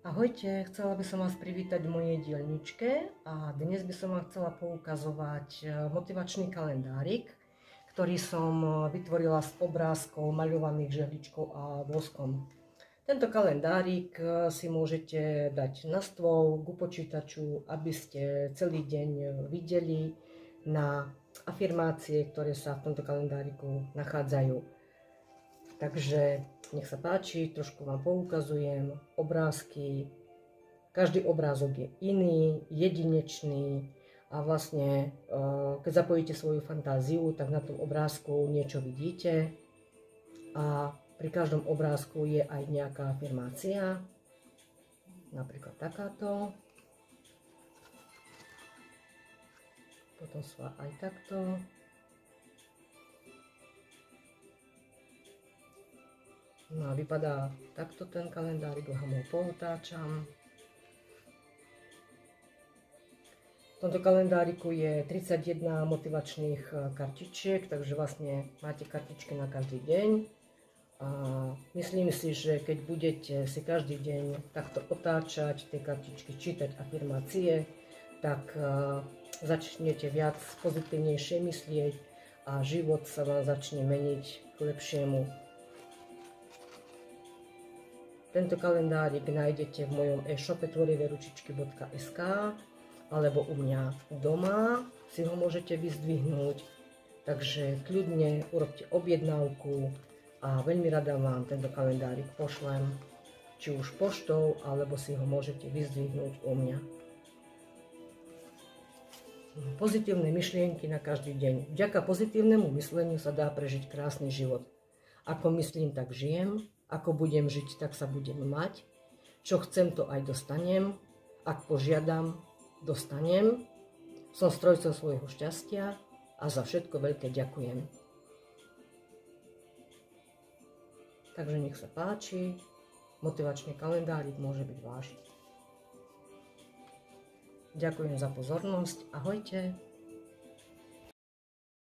Ahojte, chcela by som vás privítať v mojej dielničke a dnes by som vám chcela poukazovať motivačný kalendárik, ktorý som vytvorila z obrázkov maľovaných žehličkou a voskom. Tento kalendárik si môžete dať na stôl, ku počítaču, aby ste celý deň videli na afirmácie, ktoré sa v tomto kalendáriku nachádzajú. Takže nech sa páči, trošku vám poukazujem obrázky. Každý obrázok je iný, jedinečný a vlastne, keď zapojíte svoju fantáziu, tak na tom obrázku niečo vidíte. A pri každom obrázku je aj nejaká afirmácia, napríklad takáto. Potom sú aj takto. No a vypadá takto ten kalendárik, ho poutáčam. V tomto kalendáriku je 31 motivačných kartičiek, takže vlastne máte kartičky na každý deň. A myslím si, že keď budete si každý deň takto otáčať tie kartičky, čítať afirmácie, tak začnete viac pozitívnejšie myslieť a život sa vám začne meniť k lepšiemu. Tento kalendárik nájdete v mojom e-shope tvoriveručičky.sk alebo u mňa doma si ho môžete vyzdvihnúť. Takže kľudne urobte objednávku a veľmi rada vám tento kalendárik pošlem, či už poštou, alebo si ho môžete vyzdvihnúť u mňa. Pozitívne myšlienky na každý deň. Vďaka pozitívnemu mysleniu sa dá prežiť krásny život. Ako myslím, tak žijem. Ako budem žiť, tak sa budem mať. Čo chcem, to aj dostanem. Ak požiadam, dostanem. Som strojcom svojho šťastia a za všetko veľké ďakujem. Takže nech sa páči, motivačný kalendárik môže byť váš. Ďakujem za pozornosť. Ahojte.